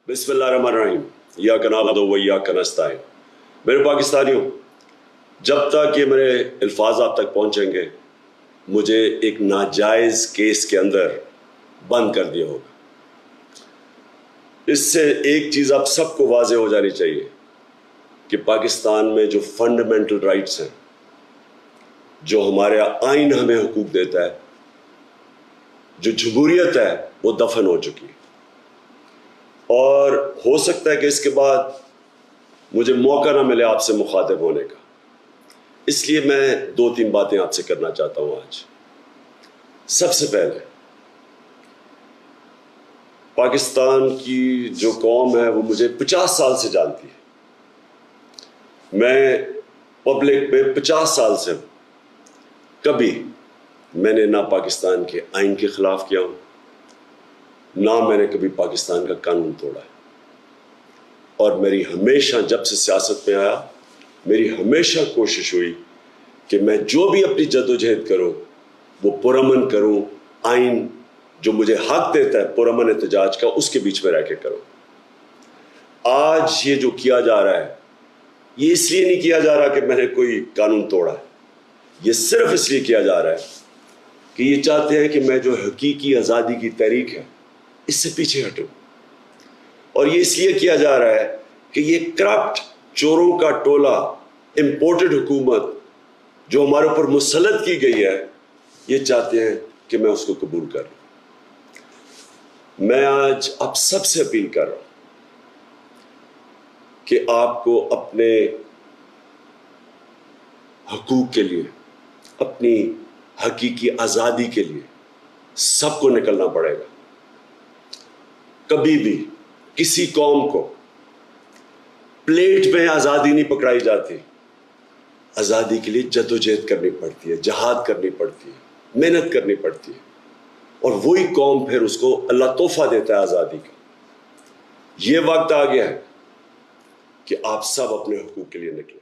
बिस्मिल्लाहिर्रहमानिर्रहीम, इय्याक नअबुदु व इय्याक नस्तईन। मेरे पाकिस्तानियों, जब तक ये मेरे अल्फाज आप तक पहुँचेंगे, मुझे एक नाजायज़ केस के अंदर बंद कर दिया होगा। इससे एक चीज़ आप सबको वाज़े हो जानी चाहिए कि पाकिस्तान में जो फंडामेंटल राइट्स हैं, जो हमारे आइन हमें हुकूक देता है, जो जमहूरियत है, वो दफन हो चुकी है। और हो सकता है कि इसके बाद मुझे मौका ना मिले आपसे मुखातिब होने का, इसलिए मैं 2-3 बातें आपसे करना चाहता हूँ आज। सबसे पहले, पाकिस्तान की जो कौम है वो मुझे 50 साल से जानती है। मैं पब्लिक पे 50 साल से हूँ। कभी मैंने ना पाकिस्तान के आइन के खिलाफ किया हूँ, ना मैंने कभी पाकिस्तान का कानून तोड़ा है। और मेरी हमेशा, जब से सियासत में आया, मेरी हमेशा कोशिश हुई कि मैं जो भी अपनी जद्दोजहद करूं वो पुरअमन करूं, आइन जो मुझे हक देता है पुरअमन एहतजाज का, उसके बीच में रह के करूं। आज ये जो किया जा रहा है, ये इसलिए नहीं किया जा रहा कि मैंने कोई कानून तोड़ा है, ये सिर्फ इसलिए किया जा रहा है कि ये चाहते हैं कि मैं जो हकीकी आज़ादी की तहरीक है, इससे पीछे हटूं। और ये इसलिए किया जा रहा है कि ये करप्ट चोरों का टोला, इंपोर्टेड हुकूमत जो हमारे ऊपर मुसल्लत की गई है, ये चाहते हैं कि मैं उसको कबूल कर लूं। मैं आज आप सबसे अपील कर रहा हूं कि आपको अपने हकूक के लिए, अपनी हकीकी आज़ादी के लिए सबको निकलना पड़ेगा। कभी भी किसी कौम को प्लेट में आज़ादी नहीं पकड़ाई जाती। आज़ादी के लिए जद्दोजहद करनी पड़ती है, जहाद करनी पड़ती है, मेहनत करनी पड़ती है, और वही कौम फिर उसको अल्लाह तोहफा देता है आज़ादी का। ये वक्त आ गया है कि आप सब अपने हुकूक के लिए निकलें।